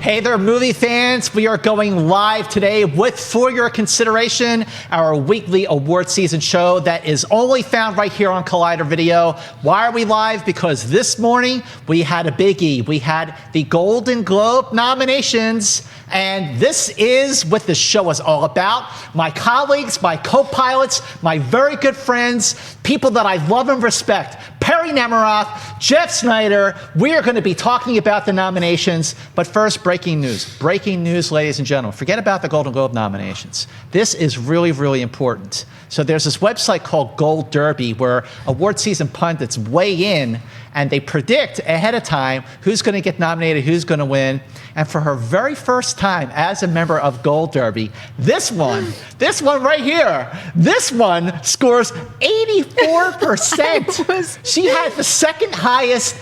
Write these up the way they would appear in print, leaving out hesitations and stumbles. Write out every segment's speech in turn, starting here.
Hey there, movie fans. We are going live today with, for your consideration, our weekly award season show that is only found right here on Collider Video. Why are we live? Because this morning we had a biggie. We had the Golden Globe nominations, and this is what the show is all about. My colleagues, my co-pilots, my very good friends, people that I love and respect, Perri Nemiroff, Jeff Sneider. We are going to be talking about the nominations, but first, breaking news. Breaking news, ladies and gentlemen. Forget about the Golden Globe nominations. This is really, really important. So there's this website called Gold Derby where award season pundits weigh in and they predict ahead of time who's going to get nominated, who's going to win. And for her very first time as a member of Gold Derby, this one right here, this one scores 84%. She had the second highest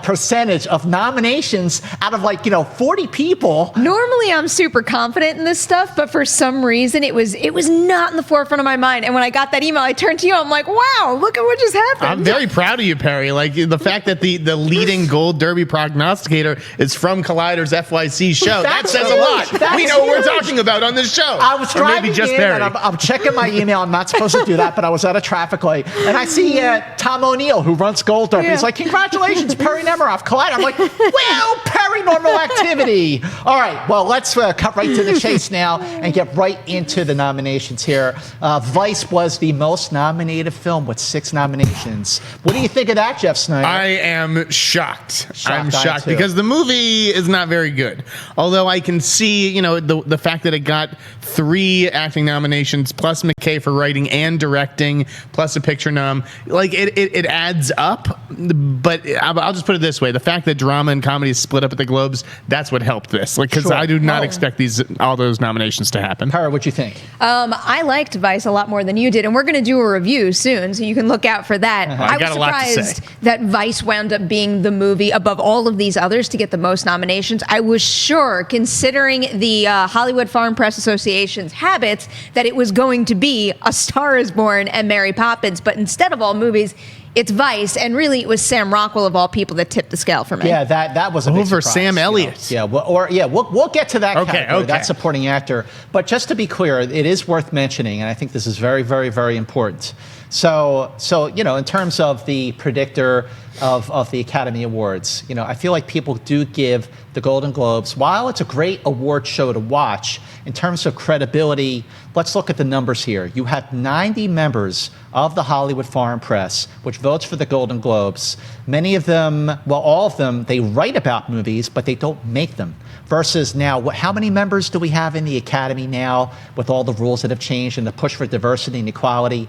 percentage of nominations out of 40 people. Normally I'm super confident in this stuff, but for some reason it was not in the forefront of my mind. And when I got that email, I turned to you, I'm like, wow, look at what just happened. I'm very proud of you, Perri. Like the fact that the leading Gold Derby prognosticator is from Collider's FYC show. That says a lot. We know what we're talking about on this show. I was driving maybe just in Perri. and I'm checking my email. I'm not supposed to do that, but I was at a traffic light. And I see Tom O'Neill, who runs Gold Derby. He's like, congratulations, Perri Nemiroff, Collider. I'm like, well, Perri, normal activity. All right, well, let's cut right to the chase now and get right into the nominations here. Vice was the most nominated film with 6 nominations. What do you think of that, Jeff Sneider? I am shocked. I'm shocked because the movie is not very good. Although I can see, the fact that it got 3 acting nominations plus McKay for writing and directing plus a picture nom, it adds up. But I'll just put it this way: the fact that drama and comedy is split up at the Globes, that's what helped this. Because I do not expect all those nominations to happen. Tara, what'd you think? I liked Vice a lot more than you did, and we're going to do a review soon, so you can look out for that. I was surprised that Vice wound up being the movie above all of these others to get the most nominations. I was sure, considering the Hollywood Foreign Press Association's habits, that it was going to be A Star Is Born and Mary Poppins, but instead of all movies, it's Vice, and really it was Sam Rockwell of all people that tipped the scale for me. Yeah, that was a big over surprise, Sam Elliott. We'll get to that category, that Okay. supporting actor. But just to be clear, it is worth mentioning, and I think this is very, very, very important. So in terms of the predictor of the Academy Awards, I feel like people do give the Golden Globes, while it's a great award show to watch, in terms of credibility, let's look at the numbers here. You have 90 members of the Hollywood Foreign Press, which votes for the Golden Globes. Many of them, well, all of them, they write about movies, but they don't make them. Versus now, how many members do we have in the Academy now with all the rules that have changed and the push for diversity and equality?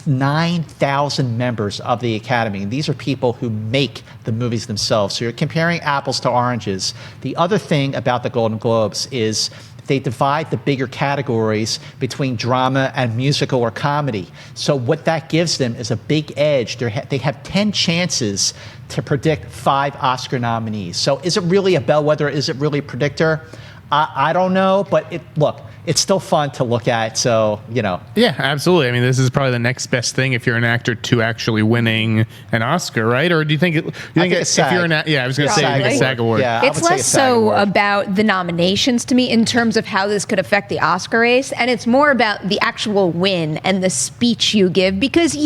9,000 members of the Academy. And these are people who make the movies themselves. So you're comparing apples to oranges. The other thing about the Golden Globes is they divide the bigger categories between drama and musical or comedy. So what that gives them is a big edge. They have 10 chances to predict 5 Oscar nominees. So is it really a bellwether? Is it really a predictor? I don't know, but it's still fun to look at, so, Yeah, absolutely. I mean, this is probably the next best thing if you're an actor to actually winning an Oscar, right? Or do you think if you're I was going to say a SAG award. Yeah, it's less so about the nominations to me in terms of how this could affect the Oscar race, and it's more about the actual win and the speech you give, because,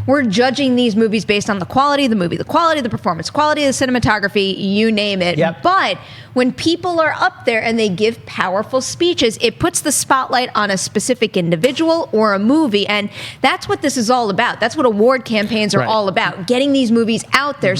we're judging these movies based on the quality of the movie, the quality of the performance, quality of the cinematography, you name it. Yep. But when people are up there and they give powerful speeches, it puts the spotlight on a specific individual or a movie, and that's what this is all about. That's what award campaigns are all about, getting these movies out there.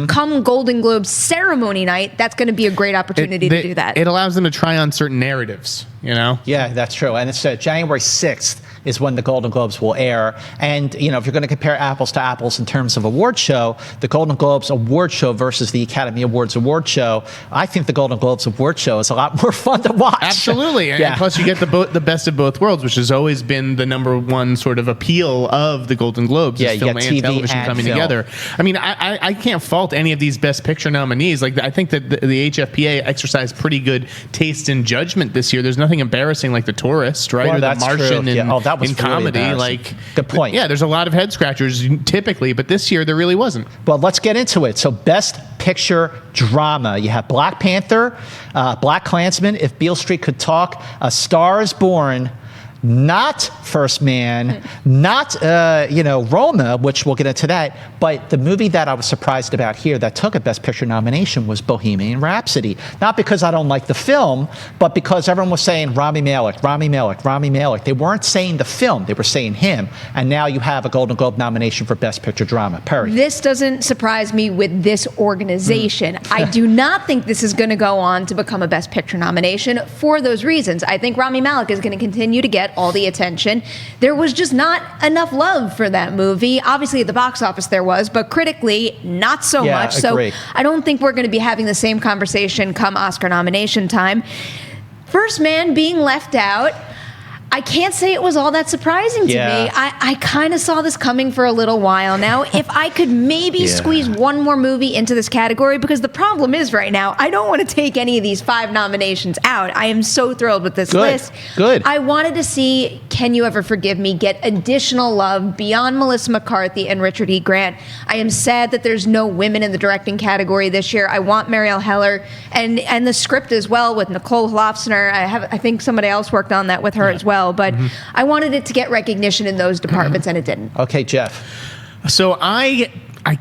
Come Golden Globe ceremony night, that's going to be a great opportunity to do that. It allows them to try on certain narratives, Yeah, that's true. And it's January 6th is when the Golden Globes will air. And, if you're going to compare apples to apples in terms of award show, the Golden Globes award show versus the Academy Awards award show, I think the Golden Globes award show is a lot more fun to watch. Absolutely. And plus you get the best of both worlds, which has always been the number one sort of appeal of the Golden Globes, is film and TV television and coming film together. I mean, I can't fault any of these Best Picture nominees. I think that the HFPA exercised pretty good taste and judgment this year. There's nothing embarrassing like The Tourist, right? Well, or The that's Martian true. and that was in really comedy. Like, good point. Yeah, there's a lot of head scratchers typically, but this year there really wasn't. Well, let's get into it. So, Best Picture Drama. You have Black Panther, Black Klansman, If Beale Street Could Talk, A Star Is Born, not First Man, not Roma, which we'll get into that, but the movie that I was surprised about here that took a Best Picture nomination was Bohemian Rhapsody. Not because I don't like the film, but because everyone was saying Rami Malek, Rami Malek, Rami Malek. They weren't saying the film, they were saying him. And now you have a Golden Globe nomination for Best Picture Drama. Perri. This doesn't surprise me with this organization. I do not think this is going to go on to become a Best Picture nomination for those reasons. I think Rami Malek is going to continue to get all the attention. There was just not enough love for that movie. Obviously, at the box office there was, but critically, not so much. Agree. So I don't think we're going to be having the same conversation come Oscar nomination time. First Man being left out, I can't say it was all that surprising to me. I kind of saw this coming for a little while now. If I could maybe squeeze one more movie into this category, because the problem is right now, I don't want to take any of these 5 nominations out. I am so thrilled with this list. Good. I wanted to see Can You Ever Forgive Me get additional love beyond Melissa McCarthy and Richard E. Grant. I am sad that there's no women in the directing category this year. I want Marielle Heller and the script as well with Nicole Hlofsner. I think somebody else worked on that with her as well. But I wanted it to get recognition in those departments, and it didn't. Okay, Jeff. So I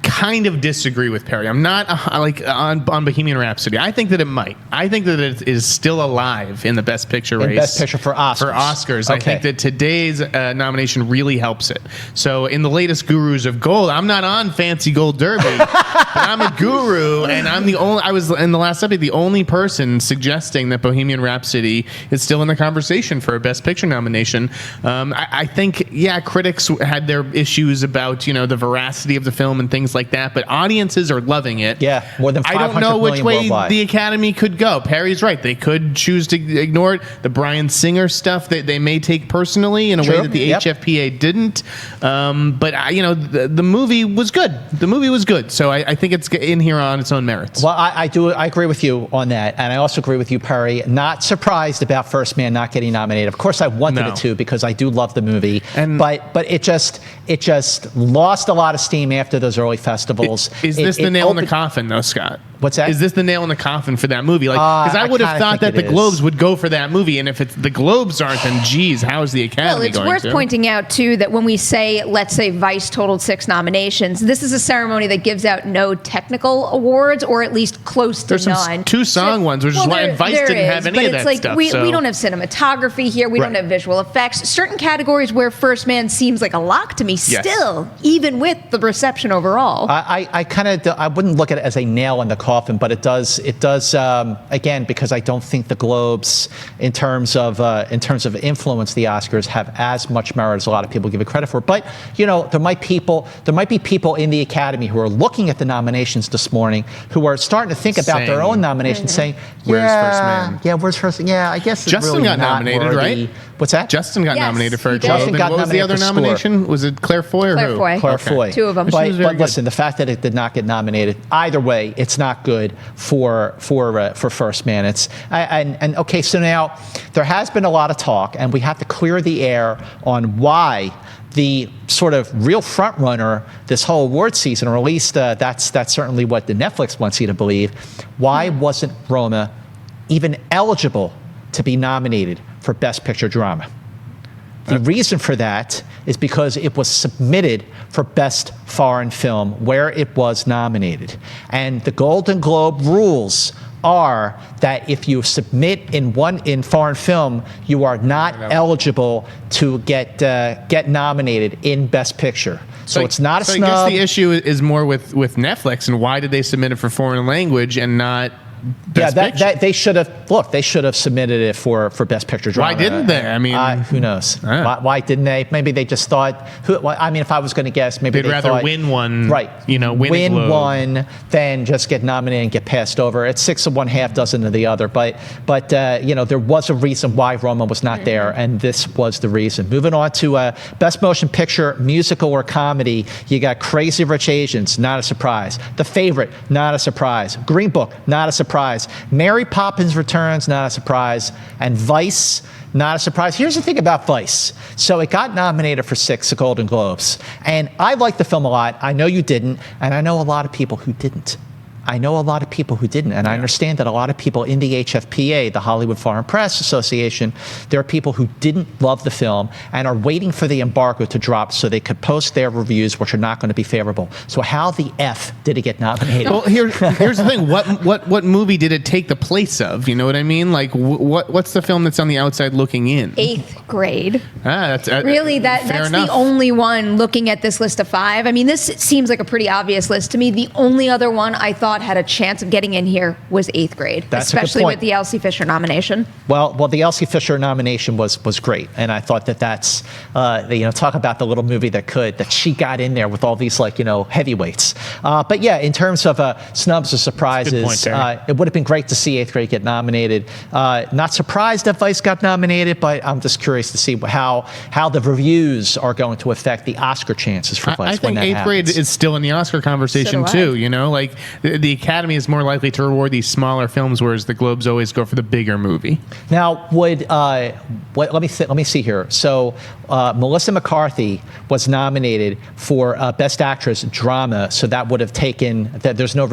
kind of disagree with Perri. I'm not on Bohemian Rhapsody. I think that it might. I think that it is still alive in the Best Picture race. Best Picture for Oscars. Okay. I think that today's nomination really helps it. So in the latest Gurus of Gold, I'm not on Fancy Gold Derby, but I'm a guru, and I was in the last episode the only person suggesting that Bohemian Rhapsody is still in the conversation for a Best Picture nomination. I think, critics had their issues about the veracity of the film and things like that, but audiences are loving it. Yeah, more than 500 I don't know which way worldwide. The Academy could go. Perry's right. They could choose to ignore it. The Bryan Singer stuff that they may take personally in a way that the HFPA didn't. But the movie was good. The movie was good. So I think it's in here on its own merits. Well, I agree with you on that, and I also agree with you, Perri. Not surprised about First Man not getting nominated. Of course, I wanted it to because I do love the movie, but it just lost a lot of steam after those early festivals. Is this the nail in the coffin, though, Scott? What's that? Is this the nail in the coffin for that movie? Because I would have thought that the Globes would go for that movie, and if the Globes aren't, then geez, how is the Academy going to? Well, it's worth pointing out, too, that when we say, let's say Vice totaled 6 nominations, this is a ceremony that gives out no technical awards, or at least close to none. There's 2 song ones, which is why Vice didn't have any of that stuff. We don't have cinematography here. We don't have visual effects. Certain categories where First Man seems like a lock to me still, even with the reception overall. I wouldn't look at it as a nail in the coffin, but it does again, because I don't think the Globes in terms of influence the Oscars have as much merit as a lot of people give it credit for. But there might be people in the Academy who are looking at the nominations this morning who are starting to think about their own nominations, saying, where's First Man? Yeah, where's First? Yeah, I guess Justin really got nominated, worthy. Right? What's that? Justin got nominated for a Globe. Justin got what was the other nomination? Was it Claire Foy or who? Claire Foy. 2 of them. But listen, the fact that it did not get nominated, either way, it's not good for First Man. Okay, so now there has been a lot of talk, and we have to clear the air on why the sort of real front runner this whole award season, or at least that's certainly what the Netflix wants you to believe. Why wasn't Roma even eligible to be nominated for Best Picture Drama? The reason for that is because it was submitted for Best Foreign Film, where it was nominated. And the Golden Globe rules are that if you submit in foreign film, you are not eligible to get nominated in Best Picture. So it's not a snub. I guess the issue is more with Netflix, and why did they submit it for foreign language and not Best Picture? They should have submitted it for Best Picture Drama. Why didn't they? I mean, who knows? Why didn't they? Maybe they just thought. If I was going to guess, maybe they'd rather win one. Right. Win one than just get nominated and get passed over. It's 6 of one, half dozen of the other. But there was a reason why Roma was not there, and this was the reason. Moving on to Best Motion Picture, Musical or Comedy, you got Crazy Rich Asians, not a surprise. The Favorite, not a surprise. Green Book, not a surprise. surprise. Mary Poppins Returns, not a surprise. And Vice, not a surprise. Here's the thing about Vice. So it got nominated for 6 Golden Globes. And I liked the film a lot. I know you didn't. And I know a lot of people who didn't. And I understand that a lot of people in the HFPA, the Hollywood Foreign Press Association, there are people who didn't love the film and are waiting for the embargo to drop so they could post their reviews, which are not going to be favorable. So how the F did it get nominated? Well, here's the thing. What movie did it take the place of? You know what I mean? Like, what's the film that's on the outside looking in? 8th Grade. That's really that's enough. The only one looking at this list of 5. I mean, this seems like a pretty obvious list to me. The only other one I thought had a chance of getting in here was 8th Grade, especially with the Elsie Fisher nomination. Well, the Elsie Fisher nomination was great, and I thought that's talk about the little movie that she got in there with all these heavyweights. But yeah, in terms of snubs or surprises, it would have been great to see 8th Grade get nominated. Not surprised that Vice got nominated, but I'm just curious to see how the reviews are going to affect the Oscar chances for Vice. I think 8th Grade is still in the Oscar conversation too. Like the Academy is more likely to reward these smaller films, whereas the Globes always go for the bigger movie. Now, let me see here. So Melissa McCarthy was nominated for Best Actress Drama, so that would have taken that. There's no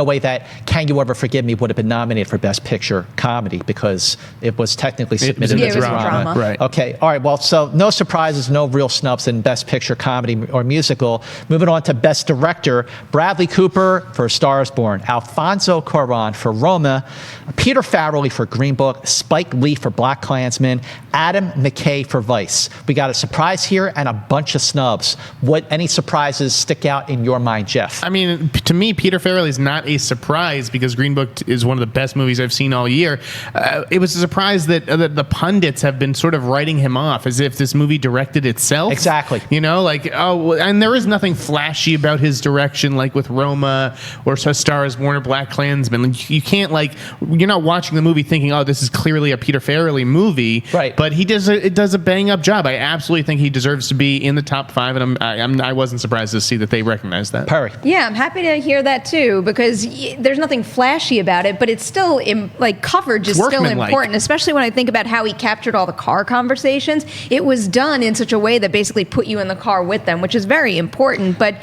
way that Can You Ever Forgive Me would have been nominated for Best Picture Comedy because it was technically submitted as drama. Right. Okay. All right. Well, so no surprises, no real snubs in Best Picture Comedy or Musical. Moving on to Best Director, Bradley Cooper for A Star Is Born, Alfonso Cuarón for Roma, Peter Farrelly for Green Book, Spike Lee for Black Klansman, Adam McKay for Vice. We got a surprise here and a bunch of snubs. Any surprises stick out in your mind, Jeff? I mean, to me, Peter Farrelly is not a surprise because Green Book is one of the best movies I've seen all year. It was a surprise that the pundits have been sort of writing him off as if this movie directed itself. Exactly. And there is nothing flashy about his direction like with Roma or A Star Is Born or Black Klansman. You can't you're not watching the movie thinking, oh, this is clearly a Peter Farrelly movie. Right. But he does a bang up job. I absolutely think he deserves to be in the top 5, and I wasn't surprised to see that they recognized that. Perri. Yeah, I'm happy to hear that too because there's nothing flashy about it, but it's still coverage is still important, especially when I think about how he captured all the car conversations. It was done in such a way that basically put you in the car with them, which is very important. But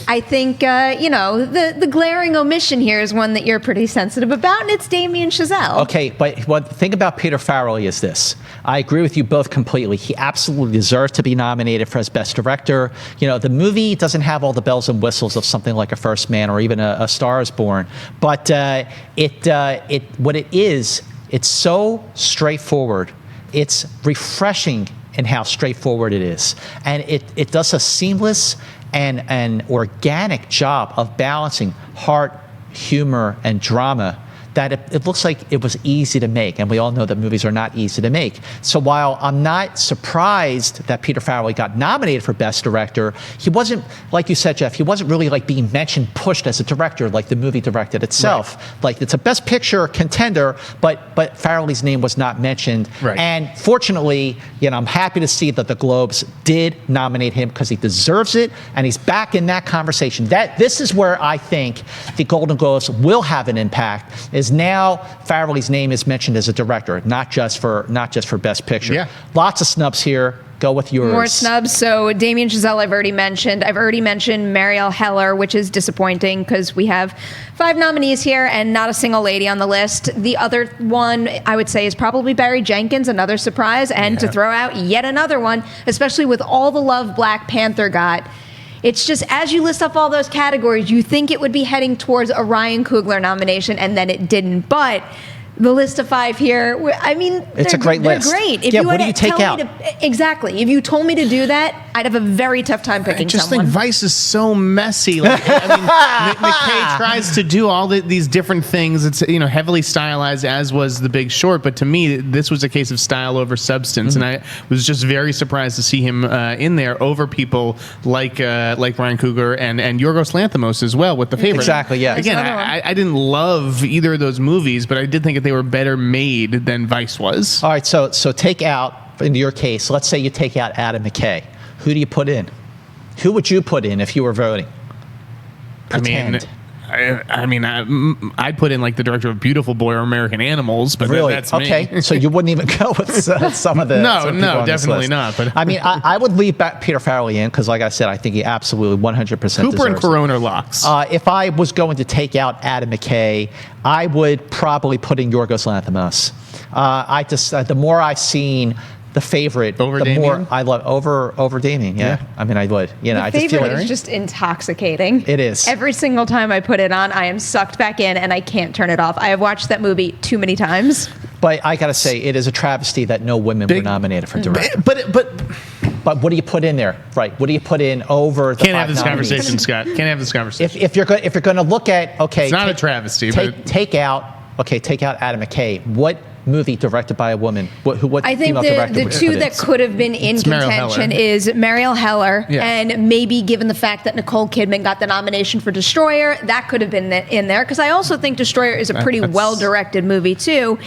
I think, the glaring omission here is one that you're pretty sensitive about, and it's Damien Chazelle. Okay, but the thing about Peter Farrelly is this. I agree with you both completely. He absolutely deserves to be nominated for his Best Director. The movie doesn't have all the bells and whistles of something like A First Man or even A Star Is Born, but it's so straightforward. It's refreshing in how straightforward it is, and it does a seamless and an organic job of balancing heart, humor, and drama that it looks like it was easy to make. And we all know that movies are not easy to make. So while I'm not surprised that Peter Farrelly got nominated for Best Director, he wasn't, like you said, Jeff, he wasn't really being mentioned, pushed as a director like the movie directed itself. Right. It's a Best Picture contender, but Farrelly's name was not mentioned. Right. And fortunately, I'm happy to see that the Globes did nominate him because he deserves it, and he's back in that conversation. This is where I think the Golden Globes will have an impact, is now Farrelly's name is mentioned as a director, not just for Best Picture. Yeah. Lots of snubs here. Go with yours. More snubs. So Damien Chazelle, I've already mentioned. I've already mentioned Marielle Heller, which is disappointing because we have 5 nominees here and not a single lady on the list. The other one I would say is probably Barry Jenkins, another surprise. And to throw out yet another one, especially with all the love Black Panther got, it's just, as you list up all those categories, you think it would be heading towards a Ryan Coogler nomination, and then it didn't. But the list of 5 here, I mean, it's a great list. They're great. What do you take out? Exactly. If you told me to do that, I'd have a very tough time picking I just someone. think Vice is so messy. McKay tries to do all these different things. It's heavily stylized, as was The Big Short. But to me, this was a case of style over substance, and I was just very surprised to see him in there over people like Ryan Coogler and Yorgos Lanthimos as well with The Favorite. Exactly. Yeah. Again, I didn't love either of those movies, but I did think that they were better made than Vice was. All right. So take out, in your case, let's say you take out Adam McKay. Who do you put in? Who would you put in if you were voting? Pretend. I I mean, I'd put in like the director of Beautiful Boy or American Animals, but really, that's me. Okay, so you wouldn't even go with some of the no, definitely not. But I mean, I would leave back Peter Farrelly in because, like I said, I think he absolutely 100% Cooper and Cuarón it. are locks. If I was going to take out Adam McKay, I would probably put in Yorgos Lanthimos. The more I've seen The Favorite, over the Damien? more I love over Damien. Yeah. I mean, I would. You know, I just feel Favorite is just intoxicating. It is. Every single time I put it on, I am sucked back in and I can't turn it off. I have watched that movie too many times. But I gotta say, it is a travesty that no women were nominated for director. But what do you put in there, right? What do you put in over the Can't have this nominees? conversation, Scott. Can't have this conversation. If you're going to look at it's not a travesty. Take out Adam McKay. What movie directed by a woman? What I think female director the two that could have been in contention is Marielle Heller, and maybe given the fact that Nicole Kidman got the nomination for Destroyer, that could have been in there, because I also think Destroyer is a pretty well-directed movie too.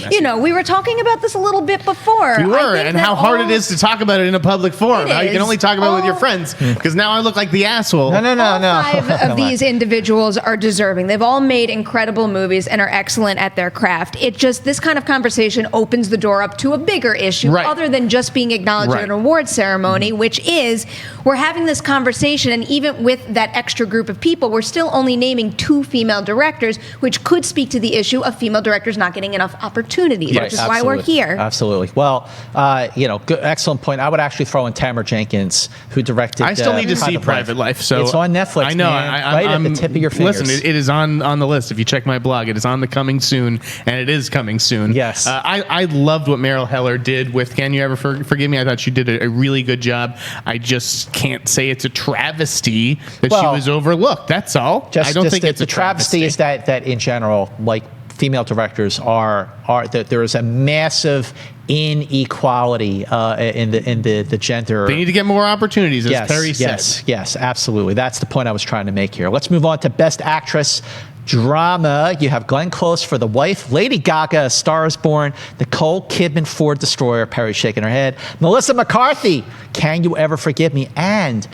You know, we were talking about this a little bit before. You were, and how hard it is to talk about it in a public forum. How you can only talk about it with your friends, because now I look like the asshole. No. All five of these individuals are deserving. They've all made incredible movies and are excellent at their craft. It just, this kind of conversation opens the door up to a bigger issue other than just being acknowledged at an award ceremony, which is we're having this conversation, and even with that extra group of people, we're still only naming 2 female directors, which could speak to the issue of female directors not getting enough opportunities, which is why we're here. Absolutely. Well, good, excellent point. I would actually throw in Tamara Jenkins, who directed. I still need to see Private Life. So it's on Netflix. I know. Right at the tip of your fingers. Listen, it is on the list. If you check my blog, it is on the coming soon, and it is coming soon. Yes. I loved what Marielle Heller did with Can You Ever Forgive Me? I thought she did a really good job. I just can't say it's a travesty that she was overlooked. That's all. I don't think it's a travesty. Is that in general, like, female directors are that there is a massive inequality in the gender. They need to get more opportunities, as Perri said. Yes, absolutely. That's the point I was trying to make here. Let's move on to Best Actress Drama. You have Glenn Close for The Wife, Lady Gaga, A Star Is Born, Nicole Kidman for Destroyer, Perri shaking her head, Melissa McCarthy, Can You Ever Forgive Me, and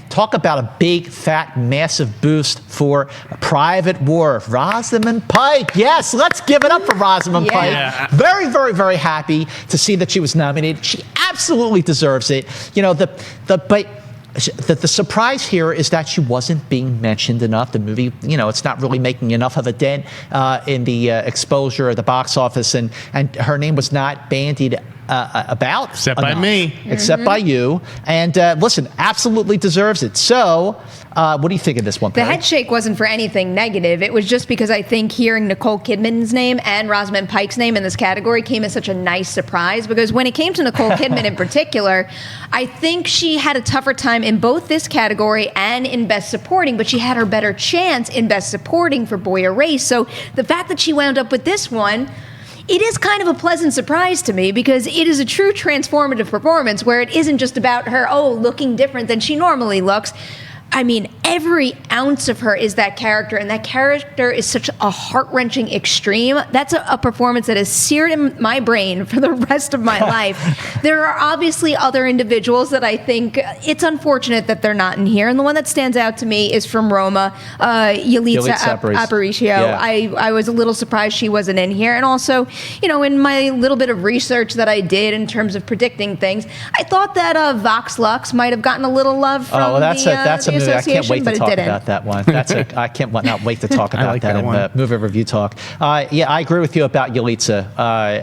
talk about a big, fat, massive boost for Private War, Rosamund Pike. Yes, let's give it up for Rosamund Pike. Yeah. Very, very, very happy to see that she was nominated. She absolutely deserves it. You know, the surprise here is that she wasn't being mentioned enough. The movie, it's not really making enough of a dent in the exposure of the box office, and her name was not bandied about. Except by me. Except by you. And listen, absolutely deserves it. So, what do you think of this one, Perri? The head shake wasn't for anything negative. It was just because I think hearing Nicole Kidman's name and Rosamund Pike's name in this category came as such a nice surprise, because when it came to Nicole Kidman in particular, I think she had a tougher time in both this category and in Best Supporting, but she had her better chance in Best Supporting for Boy Erased. So the fact that she wound up with this one, it is kind of a pleasant surprise to me, because it is a true transformative performance where it isn't just about her, looking different than she normally looks. I mean, every ounce of her is that character, and that character is such a heart-wrenching extreme. That's a performance that is seared in my brain for the rest of my life. There are obviously other individuals that I think it's unfortunate that they're not in here, and the one that stands out to me is from Roma, Yalitza Aparicio. Yeah. I was a little surprised she wasn't in here, and also, in my little bit of research that I did in terms of predicting things, I thought that Vox Lux might have gotten a little love from that's a movie. I can't wait to talk didn't. about that one. I can't not wait to talk about that in movie review talk. I agree with you about Yalitza,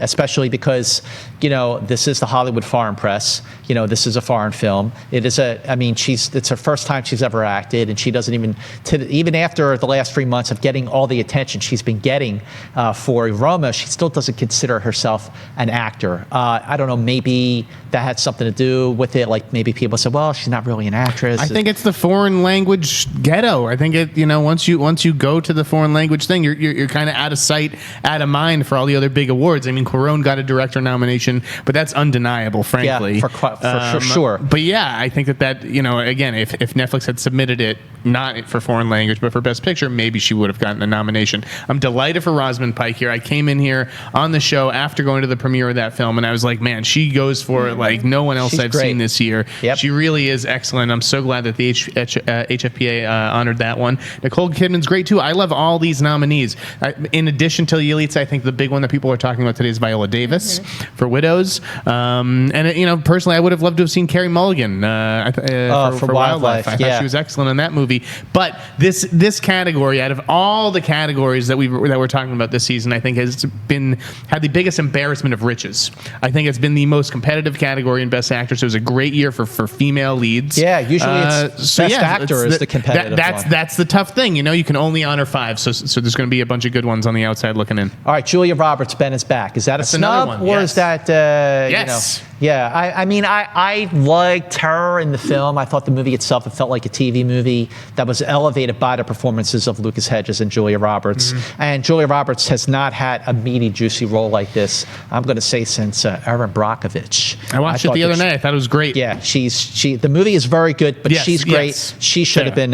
especially because this is the Hollywood Foreign Press. This is a foreign film. It's her first time she's ever acted, and she doesn't even after the last 3 months of getting all the attention she's been getting for Roma, she still doesn't consider herself an actor. I don't know, maybe that had something to do with it. Like, maybe people say, well, she's not really an actress. I think it's the foreign language ghetto. I think once you go to the foreign language thing, you're kind of out of sight, out of mind for all the other big awards. I mean, Cuarón got a director nomination, but that's undeniable, frankly. Yeah, for sure. But yeah, I think that again, if Netflix had submitted it not for foreign language but for Best Picture, maybe she would have gotten a nomination. I'm delighted for Rosamund Pike here. I came in here on the show after going to the premiere of that film, and I was like, man, she goes for it like no one else I've seen this year. Yep. She really is excellent. I'm so glad that the HFPA honored that one. Nicole Kidman's great too. I love all these nominees. In addition to Yalitza, I think the big one that people are talking about today is Viola Davis for Widows. Personally, I would have loved to have seen Carey Mulligan for Wildlife. I thought she was excellent in that movie. But this category, out of all the categories that we're talking about this season, I think has had the biggest embarrassment of riches. I think it's been the most competitive category in Best Actress. It was a great year for female leads. Yeah, usually it's Best Actor is the competitive one. That's the tough thing. You can only honor 5, so there's going to be a bunch of good ones on the outside looking in. All right, Julia Roberts, Ben is back. Is that a snub, or is that yes? Yeah, I liked her in the film. I thought the movie itself, it felt like a TV movie that was elevated by the performances of Lucas Hedges and Julia Roberts. And Julia Roberts has not had a meaty, juicy role like this, I'm going to say, since Erin Brockovich. I watched it the other night. I thought it was great. Yeah, the movie is very good, but she's great. Yes. She should have been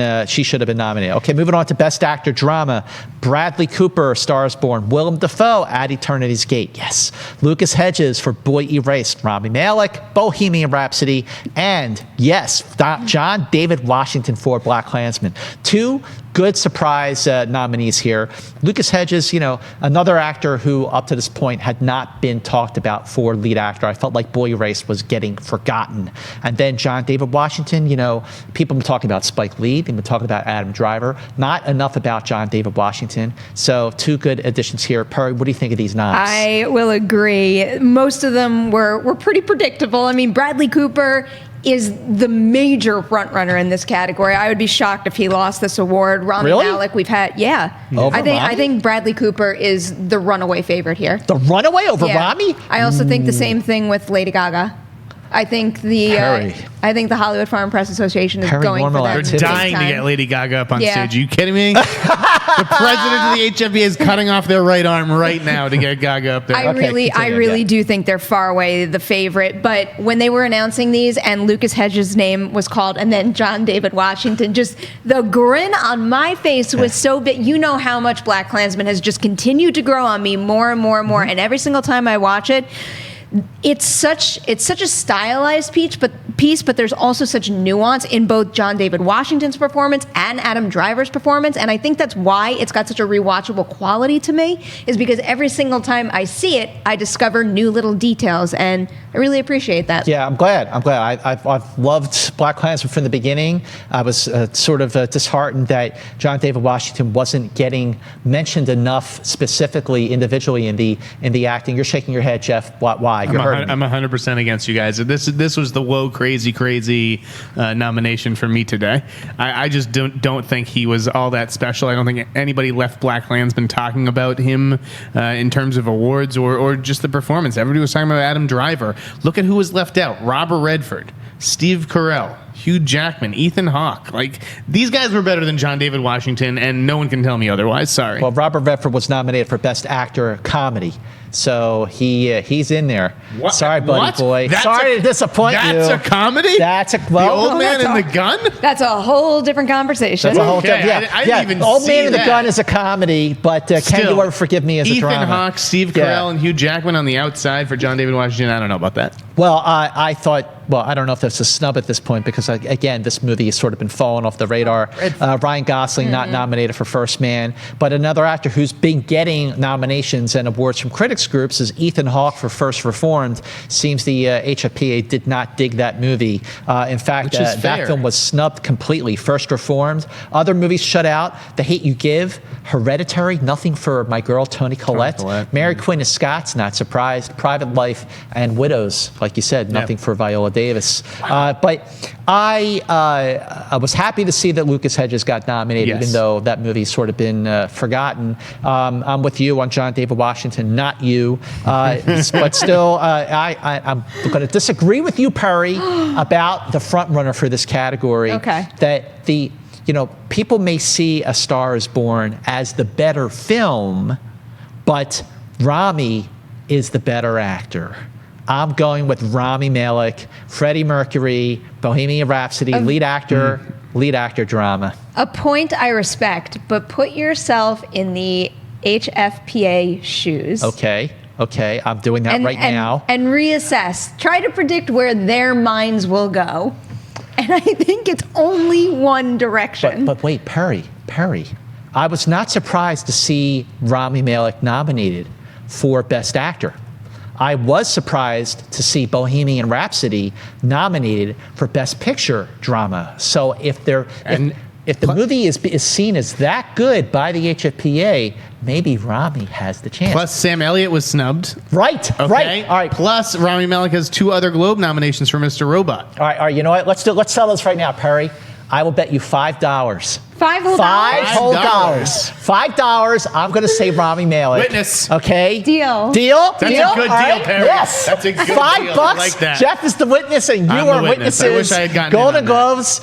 nominated. Okay, moving on to Best Actor Drama. Bradley Cooper, Stars Born. Willem Dafoe, At Eternity's Gate. Yes. Lucas Hedges for Boy Erased. Rami Malek, Bohemian Rhapsody, and yes, John David Washington for BlacKkKlansman. 2 good surprise nominees here. Lucas Hedges, another actor who up to this point had not been talked about for lead actor. I felt like Boy Erased was getting forgotten. And then John David Washington, people have been talking about Spike Lee, they've been talking about Adam Driver, not enough about John David Washington. So 2 good additions here. Perri, what do you think of these noms? I will agree. Most of them were pretty predictable. I mean, Bradley Cooper is the major frontrunner in this category. I would be shocked if he lost this award. Rami Malek, we've had, I think Bradley Cooper is the runaway favorite here. The runaway over Rami? I also think the same thing with Lady Gaga. I think the Hollywood Foreign Press Association is going for that. They're dying to get Lady Gaga up on stage. Are you kidding me? The president of the HFPA is cutting off their right arm right now to get Gaga up there. I really do think they're far away the favorite. But when they were announcing these and Lucas Hedges' name was called and then John David Washington, just the grin on my face was so big. You know how much BlacKkKlansman has just continued to grow on me more and more and more. And every single time I watch it, it's such a stylized piece, but there's also such nuance in both John David Washington's performance and Adam Driver's performance, and I think that's why it's got such a rewatchable quality to me, is because every single time I see it, I discover new little details, and I really appreciate that. Yeah, I'm glad. I've loved BlacKkKlansman from the beginning. I was sort of disheartened that John David Washington wasn't getting mentioned enough specifically, individually in the acting. You're shaking your head, Jeff. Why? I'm 100% against you guys. This was the whoa crazy nomination for me today. I just don't think he was all that special. I don't think anybody left BlacKkKlansman talking about him in terms of awards or just the performance. Everybody was talking about Adam Driver. Look at who was left out: Robert Redford, Steve Carell, Hugh Jackman, Ethan Hawke. Like, these guys were better than John David Washington, and no one can tell me otherwise. Sorry. Well, Robert Redford was nominated for Best Actor Comedy, so he's in there. What? Sorry, buddy What? boy. Sorry to disappoint you. That's a comedy? The Old Man and the Gun? That's a whole different conversation. That's a whole I didn't even Old see Man and the that. Gun is a comedy, but Can You Ever Forgive Me is a drama. Ethan Hawke, Steve Carell, and Hugh Jackman on the outside for John David Washington. I don't know about that. Well, I thought, I don't know if that's a snub at this point, because again, this movie has sort of been falling off the radar. Ryan Gosling not nominated for First Man, but another actor who's been getting nominations and awards from critics groups is Ethan Hawke for First Reformed. Seems the HFPA did not dig that movie. In fact, that film was snubbed completely. First Reformed. Other movies shut out: The Hate U Give, Hereditary, nothing for my girl Toni Collette. Mary Quinn is Scott's, not surprised. Private Life, and Widows, like you said, nothing for Viola Davis. But I was happy to see that Lucas Hedges got nominated, even though that movie's sort of been forgotten. I'm with you on John David Washington, not you. But still, I'm going to disagree with you, Perri, about the front runner for this category. Okay. That people may see A Star Is Born as the better film, but Rami is the better actor. I'm going with Rami Malek, Freddie Mercury, Bohemian Rhapsody, lead actor drama. A point I respect, but put yourself in the HFPA shoes. Okay, I'm doing that now. And reassess. Try to predict where their minds will go. And And I think it's only one direction. But wait, Perri. I was not surprised to see Rami Malek nominated for Best Actor. I was surprised to see Bohemian Rhapsody nominated for Best Picture Drama. So if the movie is seen as that good by the HFPA, maybe Rami has the chance. Plus, Sam Elliott was snubbed. Right. All right. Plus, Rami Malek has 2 other Globe nominations for Mr. Robot. All right. You know what? Let's sell this right now, Perri. I will bet you $5. $5 whole dollars. $5. I'm going to say Rami Malek. Witness. Okay. Deal. That's a good deal, Perri. Yes. That's a good deal. $5. I like that. Jeff is the witness, and you are witnesses. I wish I had gotten Golden Globes.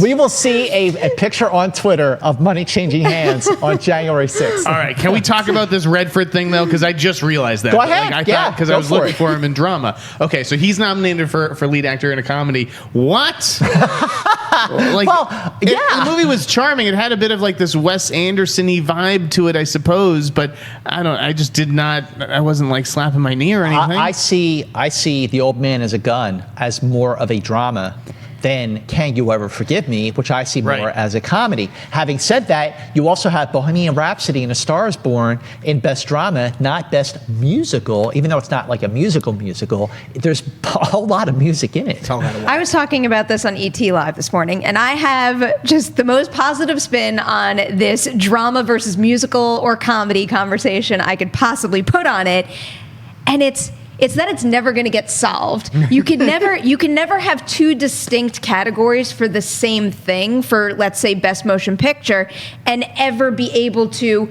We will see a picture on Twitter of money changing hands on January 6th. All right. Can we talk about this Redford thing, though? Because I just realized that. Go ahead. I thought, because I was looking for him in drama. Okay, so he's nominated for lead actor in a comedy. What? The movie was charming. It had a bit of like this Wes Anderson-y vibe to it, I suppose, but I wasn't like slapping my knee or anything. I see The Old Man as a Gun as more of a drama than Can You Ever Forgive Me, which I see more as a comedy. Having said that, you also have Bohemian Rhapsody and A Star Is Born in Best Drama, not Best Musical, even though it's not like a musical. There's a whole lot of music in it. I was talking about this on ET Live this morning, and I have just the most positive spin on this drama versus musical or comedy conversation I could possibly put on it, and it's that it's never going to get solved. You can never have 2 distinct categories for the same thing, for let's say Best Motion Picture, and ever be able to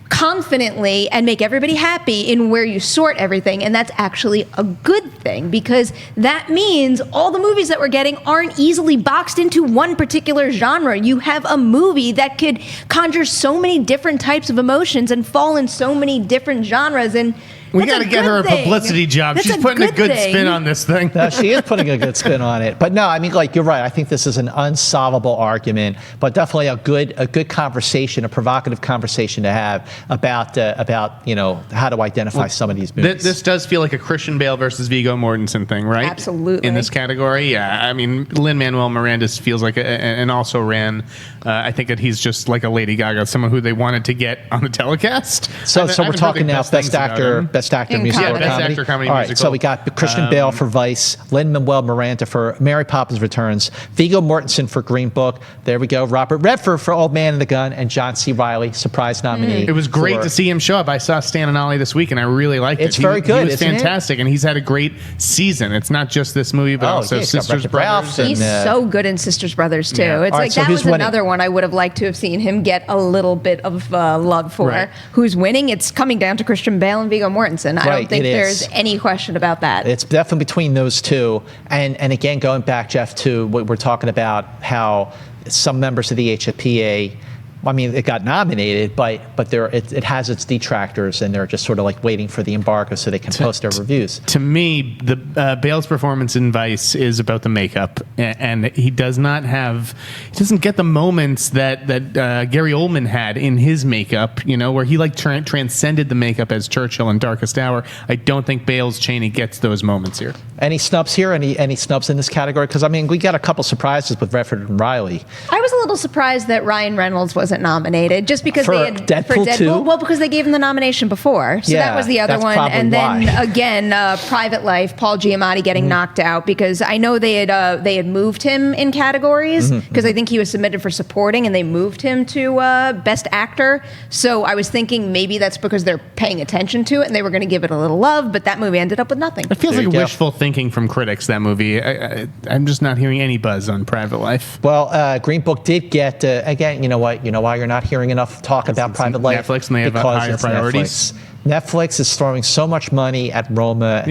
confidently and make everybody happy in where you sort everything. And that's actually a good thing, because that means all the movies that we're getting aren't easily boxed into one particular genre. You have a movie that could conjure so many different types of emotions and fall in so many different genres, and we got to get her a publicity job. She's putting a good spin on this thing. No, she is putting a good spin on it. But no, I mean, like, you're right. I think this is an unsolvable argument, but definitely a good conversation, a provocative conversation to have about how to identify some of these movies. This does feel like a Christian Bale versus Viggo Mortensen thing, right? Absolutely. In this category, yeah. I mean, Lin-Manuel Miranda feels like and also ran. I think that he's just like a Lady Gaga, someone who they wanted to get on the telecast. So we're talking now Best Actor musical comedy. Best Actor comedy All right, musical. so we got Christian Bale for Vice, Lin-Manuel Miranda for Mary Poppins Returns, Viggo Mortensen for Green Book. There we go. Robert Redford for Old Man and the Gun, and John C. Reilly, surprise nominee. It was great to see him show up. I saw Stan and Ollie this week, and I really liked it. It's very good. He was fantastic, and he's had a great season. It's not just this movie, but also Sisters Brothers. He's so good in Sisters Brothers too. Yeah. It's that was another one I would have liked to have seen him get a little bit of love for. Right. Who's winning? It's coming down to Christian Bale and Viggo Mortensen. I don't think there's any question about that. It's definitely between those two. And again, going back, Jeff, to what we're talking about, how some members of the HFPA, I mean, it got nominated, but it has its detractors, and they're just sort of like waiting for the embargo so they can post their reviews. To me, the Bale's performance in Vice is about the makeup, and he doesn't get the moments that Gary Oldman had in his makeup, where he like transcended the makeup as Churchill in Darkest Hour. I don't think Bale's Cheney gets those moments here. Any snubs here? Any snubs in this category? Because I mean, we got a couple surprises with Redford and Reilly. I was a little surprised that Ryan Reynolds wasn't nominated, just because for Deadpool 2? Well, because they gave him the nomination before, so that was the other one. And then again, Private Life, Paul Giamatti getting knocked out, because I know they had moved him in categories, because I think he was submitted for supporting, and they moved him to Best Actor. So I was thinking maybe that's because they're paying attention to it and they were going to give it a little love, but that movie ended up with nothing. It feels like wishful thinking from critics, that movie. I'm just not hearing any buzz on Private Life. Well, Green Book did get, again, you know why you're not hearing enough talk about Private Life? Netflix, and they have higher priorities. Netflix is throwing so much money at Roma,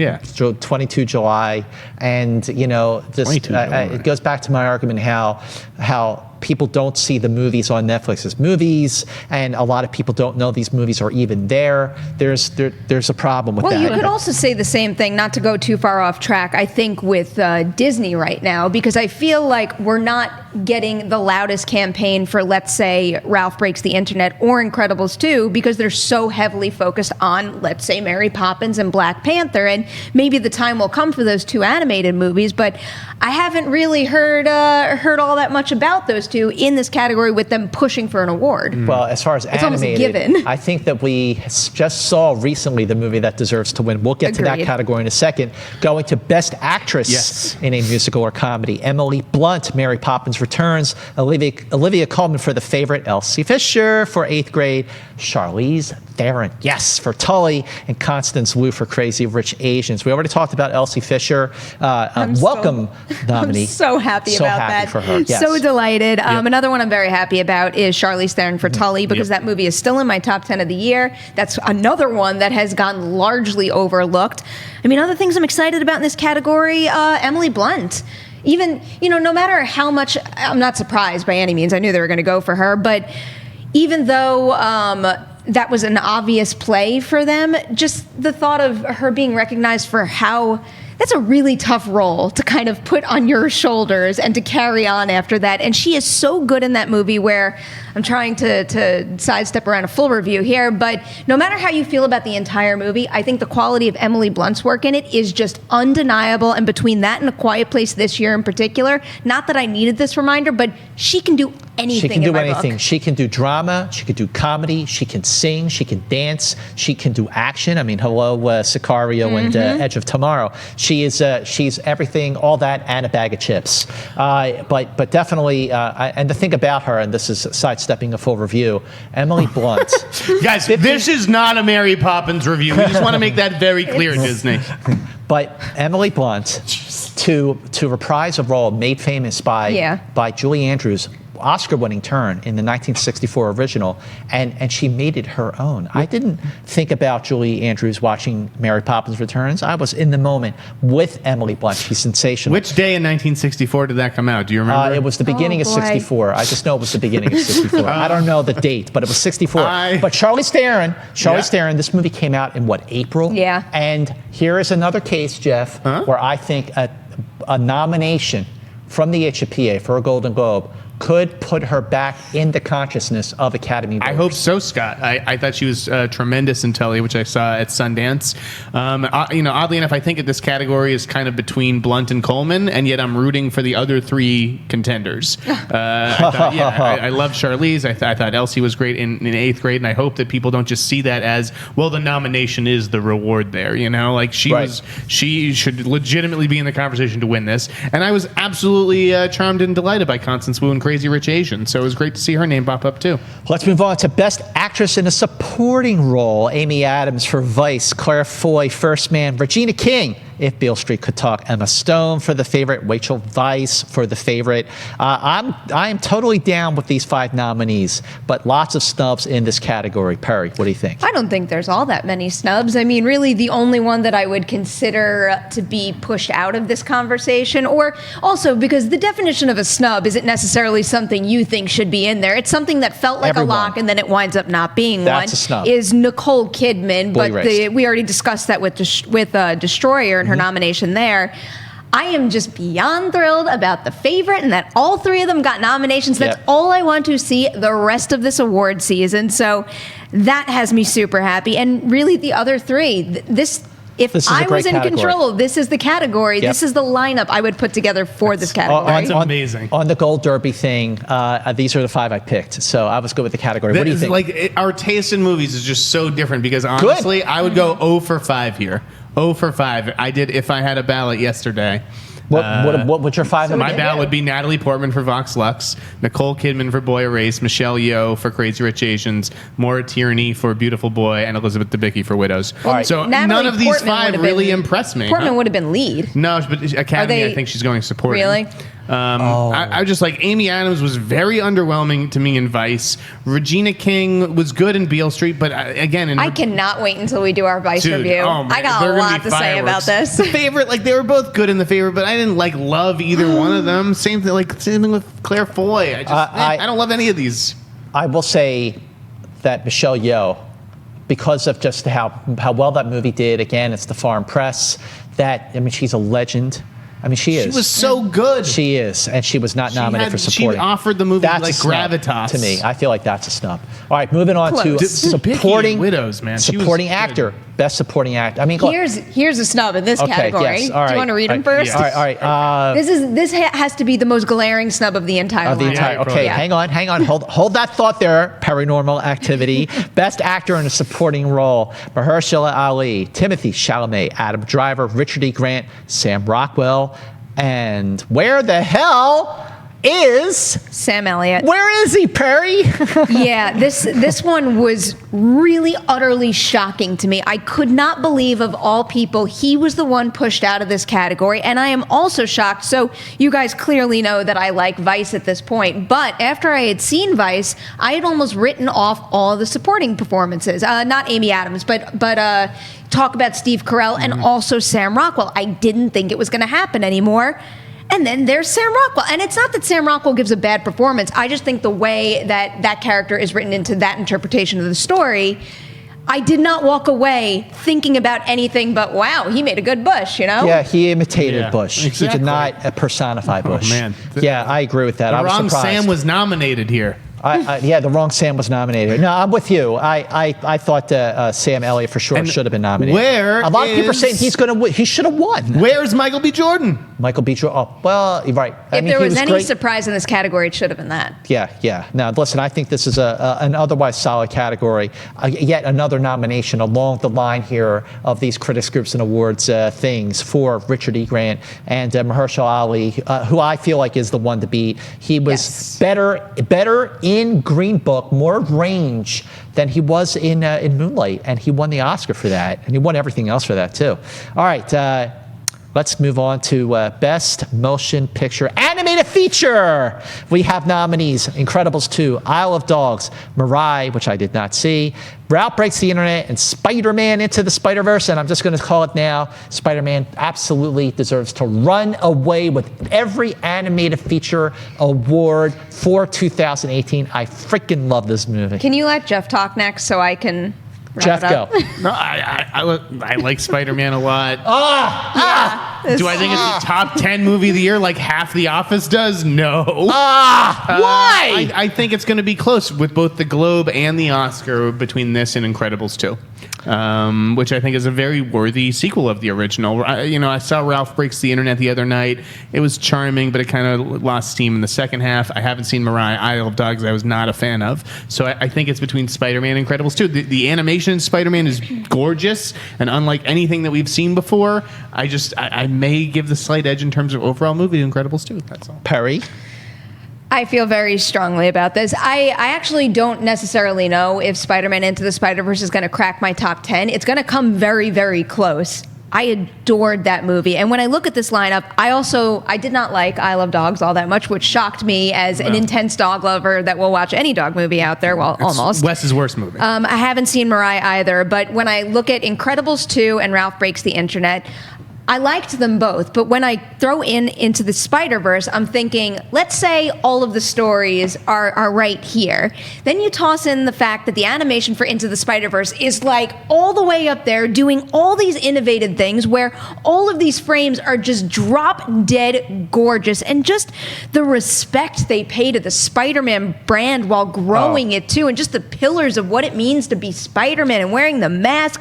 22 July, and it goes back to my argument how people don't see the movies on Netflix as movies, and a lot of people don't know these movies are even there. There's a problem with that. Well, you could also say the same thing, not to go too far off track, I think, with Disney right now, because I feel like we're not getting the loudest campaign for, let's say, Ralph Breaks the Internet or Incredibles 2, because they're so heavily focused on, let's say, Mary Poppins and Black Panther, and maybe the time will come for those two animated movies, but I haven't really heard all that much about those two in this category with them pushing for an award. Well, as far as it's animated, given. I think that we just saw recently the movie that deserves to win. We'll get to that category in a second. Going to Best Actress in a Musical or Comedy, Emily Blunt, Mary Poppins Returns, Olivia Colman for The Favorite, Elsie Fisher for 8th Grade, Charlize Theron, yes, for Tully, and Constance Wu for Crazy Rich Asians. We already talked about Elsie Fisher. Welcome, nominee. I'm so happy about that. For her. Yes. So delighted. Another one I'm very happy about is Charlize Theron for Tully, because that movie is still in my top 10 of the year. That's another one that has gone largely overlooked. I mean, other things I'm excited about in this category, Emily Blunt. Even, no matter how much, I'm not surprised by any means. I knew they were going to go for her, but even though that was an obvious play for them, just the thought of her being recognized for how that's a really tough role to kind of put on your shoulders and to carry on after that. And she is so good in that movie, where I'm trying to sidestep around a full review here, but no matter how you feel about the entire movie, I think the quality of Emily Blunt's work in it is just undeniable. And between that and A Quiet Place this year in particular, not that I needed this reminder, but she can do anything. She can do in my anything. book. She can do drama. She can do comedy. She can sing. She can dance. She can do action. I mean, hello, Sicario and Edge of Tomorrow. She's everything, all that, and a bag of chips. But definitely, and the thing about her, and this is sidestepping a full review, Emily Blunt. Guys, this is not a Mary Poppins review. We just want to make that very clear, Disney. But Emily Blunt, to reprise a role made famous by Julie Andrews, Oscar-winning turn in the 1964 original, and she made it her own. I didn't think about Julie Andrews watching Mary Poppins Returns. I was in the moment with Emily Blunt. She's sensational. Which day in 1964 did that come out? Do you remember? It was the beginning of 64. I just know it was the beginning of 64. I don't know the date, but it was 64. But Charlize Theron, this movie came out in April? Yeah. And here is another case, Jeff, where I think a nomination from the HPA for a Golden Globe could put her back in the consciousness of Academy voters. I hope so, Scott. I thought she was tremendous in Tully, which I saw at Sundance. Oddly enough, I think that this category is kind of between Blunt and Coleman, and yet I'm rooting for the other three contenders. I love Charlize. I thought Elsie was great in 8th Grade, and I hope that people don't just see that as, well, the nomination is the reward there. She should legitimately be in the conversation to win this. And I was absolutely charmed and delighted by Constance Wu and Crazy Rich Asians, so it was great to see her name pop up too. Let's move on to Best Actress in a Supporting Role. Amy Adams for Vice, Claire Foy, First Man, Regina King, If Beale Street Could Talk, Emma Stone for The Favorite, Rachel Weisz for The Favorite. I am totally down with these 5 nominees, but lots of snubs in this category. Perri, what do you think? I don't think there's all that many snubs. I mean, really, the only one that I would consider to be pushed out of this conversation, or also because the definition of a snub isn't necessarily something you think should be in there. It's something that felt like a lock and then it winds up not being That's a snub. Is Nicole Kidman, but we already discussed that with Destroyer and her nomination there. I am just beyond thrilled about The Favorite and that all 3 of them got nominations. That's all I want to see the rest of this award season. So that has me super happy. And really the other 3, if I was in control, this is the category. This is the lineup I would put together for this category. That's amazing. On the Gold Derby thing, these are the 5 I picked, so I was good with the category. What do you think? Our taste in movies is just so different, because honestly, I would go 0 for 5 here. 0 for 5. I did If I Had a Ballot yesterday. What would your 5 My ballot would be Natalie Portman for Vox Lux, Nicole Kidman for Boy Erased, Michelle Yeoh for Crazy Rich Asians, Maura Tierney for Beautiful Boy, and Elizabeth Debicki for Widows. So none of these 5 really impressed me. Portman would have been lead. No, but Academy, I think she's going supporting. Really? I just like Amy Adams was very underwhelming to me in Vice. Regina King was good in Beale Street, but again, I cannot wait until we do our Vice review. I got a lot to say about this. The Favorite, like they were both good in The Favorite, but I didn't like love either one of them. Same thing with Claire Foy. I don't love any of these. I will say that Michelle Yeoh, because of just how well that movie did, again, it's the foreign press, she's a legend. I mean, she is. She was so good. She is, and she was not nominated for supporting. She offered the movie that's gravitas to me. I feel like that's a snub. All right, moving on to supporting widows, man. Supporting actor, best supporting actor. I mean, here's a snub in this category. Yes, all right. Do you want to read them first? Yes. All right. This has to be the most glaring snub of the entire line. Okay, hang on. Hold that thought there. Paranormal Activity. Best actor in a supporting role: Mahershala Ali, Timothy Chalamet, Adam Driver, Richard E. Grant, Sam Rockwell. And where the hell is Sam Elliott? Where is he, Perri? Yeah, this one was really utterly shocking to me. I could not believe, of all people, he was the one pushed out of this category. And I am also shocked. So you guys clearly know that I like Vice at this point. But after I had seen Vice, I had almost written off all the supporting performances. Not Amy Adams, but talk about Steve Carell and also Sam Rockwell. I didn't think it was going to happen anymore. And then there's Sam Rockwell. And it's not that Sam Rockwell gives a bad performance. I just think the way that character is written into that interpretation of the story, I did not walk away thinking about anything but, wow, he made a good Bush, you know? Yeah, he imitated Bush. Exactly. He did not personify Bush. Oh, man. Yeah, I agree with that. The I was wrong surprised. Sam was nominated here. The wrong Sam was nominated. No, I'm with you. I thought Sam Elliott for sure should have been nominated. A lot of people are saying he should have won. Where's Michael B. Jordan? Michael B. Jordan. Oh, well, you're right. If there was any surprise in this category, it should have been that. Yeah. Now, listen, I think this is an otherwise solid category. Yet another nomination along the line here of these critics groups and awards things for Richard E. Grant and Mahershala Ali, who I feel like is the one to beat. He was better in Green Book, more range than he was in Moonlight, and he won the Oscar for that, and he won everything else for that too. All right, let's move on to Best Motion Picture Animated Feature. We have nominees: Incredibles 2, Isle of Dogs, Mirai, which I did not see, Ralph Breaks the Internet, and Spider-Man Into the Spider-Verse. And I'm just going to call it now. Spider-Man absolutely deserves to run away with every animated feature award for 2018. I freaking love this movie. Can you let Jeff talk next so I can Jeff, go. No, I like Spider-Man a lot. Do I think it's the top 10 movie of the year like half The Office does? No. Why? I think it's going to be close with both the Globe and the Oscar between this and Incredibles 2. Which I think is a very worthy sequel of the original. I saw Ralph Breaks the Internet the other night. It was charming, but it kind of lost steam in the second half. I haven't seen Mirai. Isle of Dogs I was not a fan of. So I think it's between Spider-Man and Incredibles 2. The animation in Spider-Man is gorgeous, and unlike anything that we've seen before, I may give the slight edge in terms of overall movie to Incredibles 2. That's all. Perri? I feel very strongly about this. I actually don't necessarily know if Spider-Man Into the Spider-Verse is going to crack my top 10. It's going to come very, very close. I adored that movie. And when I look at this lineup, I did not like I Love Dogs all that much, which shocked me as an intense dog lover that will watch any dog movie out there. Well, it's almost. Wes's worst movie. I haven't seen Mirai either, but when I look at Incredibles 2 and Ralph Breaks the Internet, I liked them both, but when I throw Into the Spider-Verse, I'm thinking, let's say all of the stories are right here. Then you toss in the fact that the animation for Into the Spider-Verse is like all the way up there doing all these innovative things where all of these frames are just drop dead gorgeous, and just the respect they pay to the Spider-Man brand while growing it too, and just the pillars of what it means to be Spider-Man and wearing the mask.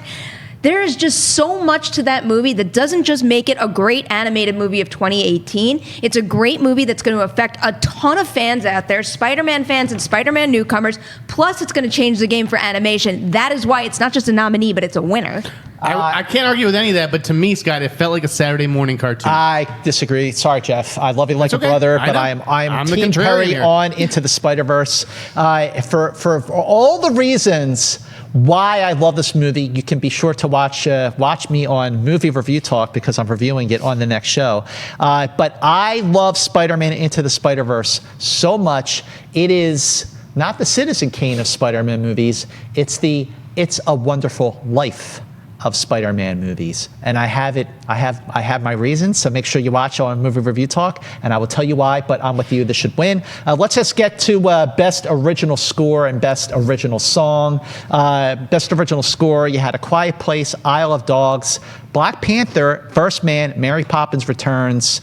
There is just so much to that movie that doesn't just make it a great animated movie of 2018. It's a great movie that's going to affect a ton of fans out there, Spider-Man fans and Spider-Man newcomers. Plus, it's going to change the game for animation. That is why it's not just a nominee, but it's a winner. I can't argue with any of that, but to me, Scott, it felt like a Saturday morning cartoon. I disagree. Sorry, Jeff. I love you like a brother, but I'm Team Perri on Into the Spider-Verse for all the reasons why I love this movie, you can be sure to watch me on Movie Review Talk because I'm reviewing it on the next show. But I love Spider-Man Into the Spider-Verse so much. It is not the Citizen Kane of Spider-Man movies. It's the It's a Wonderful Life of Spider-Man movies, and I have my reasons, so make sure you watch on Movie Review Talk, and I will tell you why, but I'm with you, this should win. Let's just get to Best Original Score and Best Original Song. Best Original Score, you had A Quiet Place, Isle of Dogs, Black Panther, First Man, Mary Poppins Returns.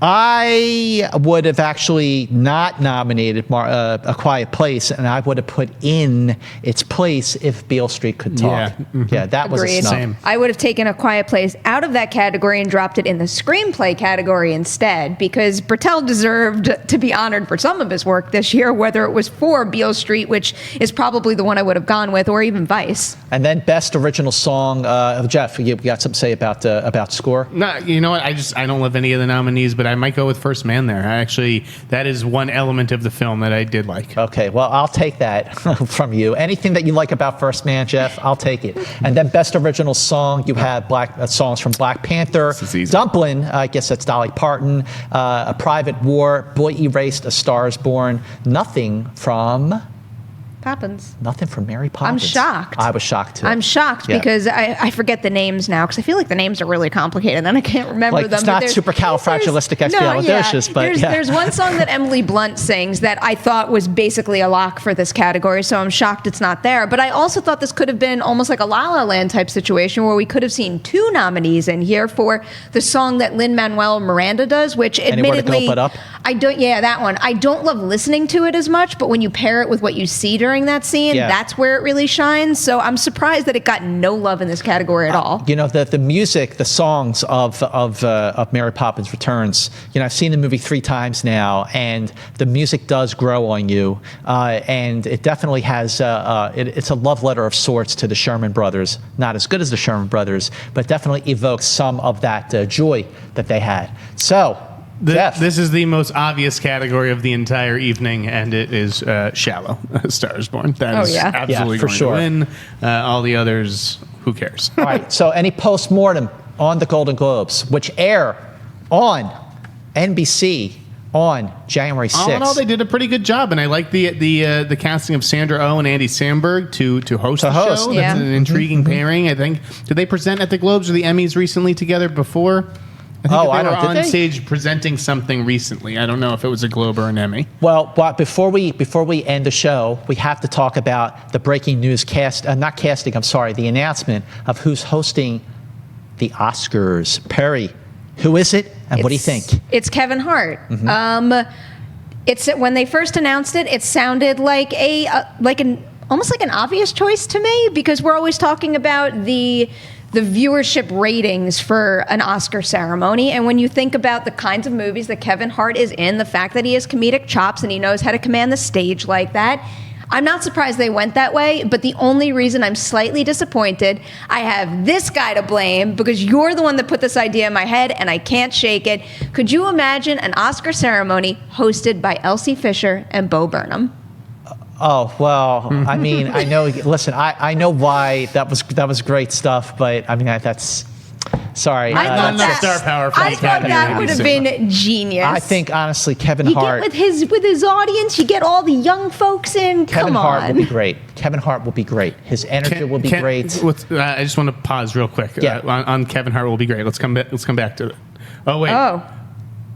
I would have actually not nominated A Quiet Place, and I would have put in its place if Beale Street Could Talk. Yeah, that was a snub. Same. I would have taken A Quiet Place out of that category and dropped it in the screenplay category instead, because Bertel deserved to be honored for some of his work this year, whether it was for Beale Street, which is probably the one I would have gone with, or even Vice. And then Best Original Song, Jeff, you got something to say about score? No, you know what? I don't love any of the nominees, but I might go with First Man there. That is one element of the film that I did like. Okay, well, I'll take that from you. Anything that you like about First Man, Jeff, I'll take it. And then Best Original Song, you have songs from Black Panther, Dumplin', I guess that's Dolly Parton, A Private War, Boy Erased, A Star Is Born, nothing from... Poppins. Nothing from Mary Poppins. I'm shocked. I was shocked too. I'm shocked because I forget the names now because I feel like the names are really complicated and I can't remember them. It's not supercalifragilisticexpialidocious, but there's one song that Emily Blunt sings that I thought was basically a lock for this category, so I'm shocked it's not there. But I also thought this could have been almost like a La La Land type situation where we could have seen 2 nominees in here for the song that Lin-Manuel Miranda does, which admittedly, I don't. Yeah, that one. I don't love listening to it as much, but when you pair it with what you see during that scene, that's where it really shines. So I'm surprised that it got no love in this category at all. You know, the music, the songs of Mary Poppins Returns. You know, I've seen the movie 3 times now, and the music does grow on you, and it definitely has. It's a love letter of sorts to the Sherman Brothers. Not as good as the Sherman Brothers, but definitely evokes some of that joy that they had. So. This is the most obvious category of the entire evening, and it is Shallow, Star Is Born. That is absolutely going to win. All the others, who cares? All right, so any post-mortem on the Golden Globes, which air on NBC on January 6th. All in all, they did a pretty good job, and I like the casting of Sandra Oh and Andy Samberg to host the show. Yeah. That's an intriguing pairing, I think. Did they present at the Globes or the Emmys recently together before? I think they were on stage presenting something recently. I don't know if it was a Globe or an Emmy. Well, before we end the show, we have to talk about the breaking news the announcement of who's hosting the Oscars. Perri, who is it, and what do you think? It's Kevin Hart. It's when they first announced it, it sounded like almost like an obvious choice to me, because we're always talking about the viewership ratings for an Oscar ceremony. And when you think about the kinds of movies that Kevin Hart is in, the fact that he has comedic chops and he knows how to command the stage like that, I'm not surprised they went that way. But the only reason I'm slightly disappointed, I have this guy to blame because you're the one that put this idea in my head and I can't shake it. Could you imagine an Oscar ceremony hosted by Elsie Fisher and Bo Burnham? Oh, well, I mean, I know, listen, I know why that was great stuff, but I mean, that's, sorry. I thought that would have been genius. I think, honestly, Kevin Hart. With his audience, you get all the young folks in. Kevin Hart will be great. Kevin Hart will be great. His energy will be great. I just want to pause real quick on Kevin Hart will be great. Let's come back to it. Oh, wait. Oh,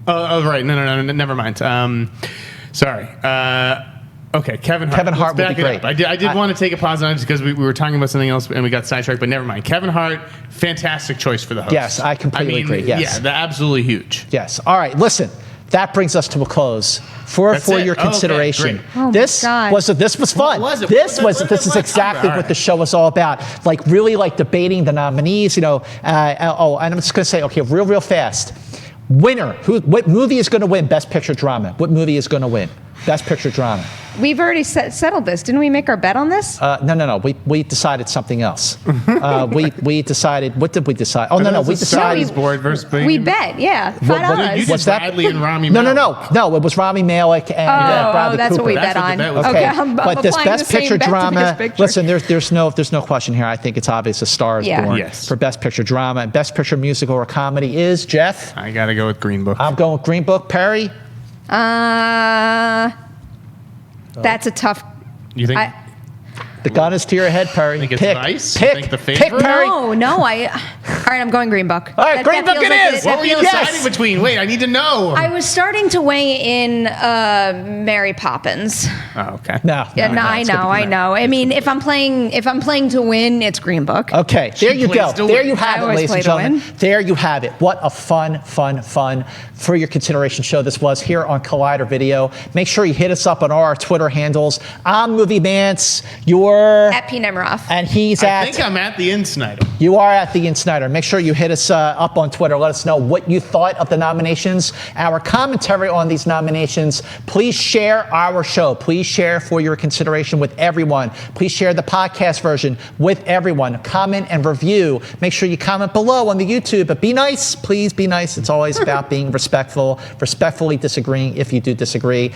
right. No, never mind. Sorry. Okay, Kevin Hart will be great. I did want to take a pause on it because we were talking about something else and we got sidetracked, but never mind. Kevin Hart, fantastic choice for the host. Yes, I completely agree. Yes. Yeah, they're absolutely huge. Yes. All right, listen, that brings us to a close. For your consideration. Oh, this was fun. This is exactly what the show was all about. Like really like debating the nominees, you know. And I'm just going to say, okay, real fast. Winner. What movie is going to win Best Picture Drama? What movie is going to win Best Picture Drama? we've already settled this. Didn't we make our bet on this? No. We decided something else. We decided. What did we decide? Oh no. We decided. Board versus we bet. Yeah, $5. What's that? Bradley and Rami Malek. No. It was Rami Malek and Bradley that's Cooper. what we bet on. Okay, but this Best Picture drama. Picture. Listen, there's no question here. I think it's obvious. A Star is Born for Best Picture drama, and Best Picture musical or comedy is Jeff. I gotta go with Green Book. I'm going with Green Book. Perri. That's a tough. You think? The gun is to your head, Perri. Think it's Vice? Pick. Think the Pick, favorite? Perri. No. All right, I'm going Green Book. All right, Green Book it is. What were you deciding between? Wait, I need to know. I was starting to weigh in Mary Poppins. Oh, okay. No. I know. I mean, if I'm playing to win, it's Green Book. Okay, there you go. There you have it, ladies and gentlemen. There you have it. What a fun for your consideration show this was here on Collider Video. Make sure you hit us up on our Twitter handles. I'm Movie Mantz. You're at P. Nemiroff. And he's I think I'm at the Sneider. You are at the Sneider. Make sure you hit us up on Twitter. Let us know what you thought of the nominations, our commentary on these nominations. Please share our show. Please share for your consideration with everyone. Please share the podcast version with everyone. Comment and review. Make sure you comment below on the YouTube, but be nice. Please be nice. It's always about being respectful, respectfully disagreeing if you do disagree.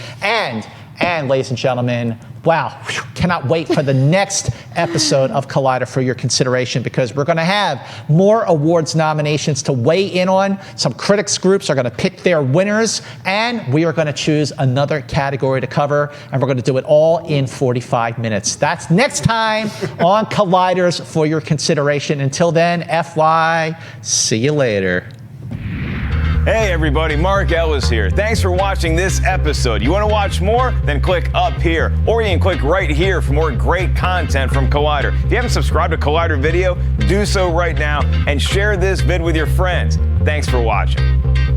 And ladies and gentlemen, wow, cannot wait for the next episode of Collider for your consideration, because we're going to have more awards nominations to weigh in on. Some critics groups are going to pick their winners, and we are going to choose another category to cover, and we're going to do it all in 45 minutes. That's next time on Colliders for your consideration. Until then, FY, see you later. Hey everybody, Mark Ellis here. Thanks for watching this episode. You want to watch more? Then click up here, or you can click right here for more great content from Collider. If you haven't subscribed to Collider Video, do so right now and share this vid with your friends. Thanks for watching.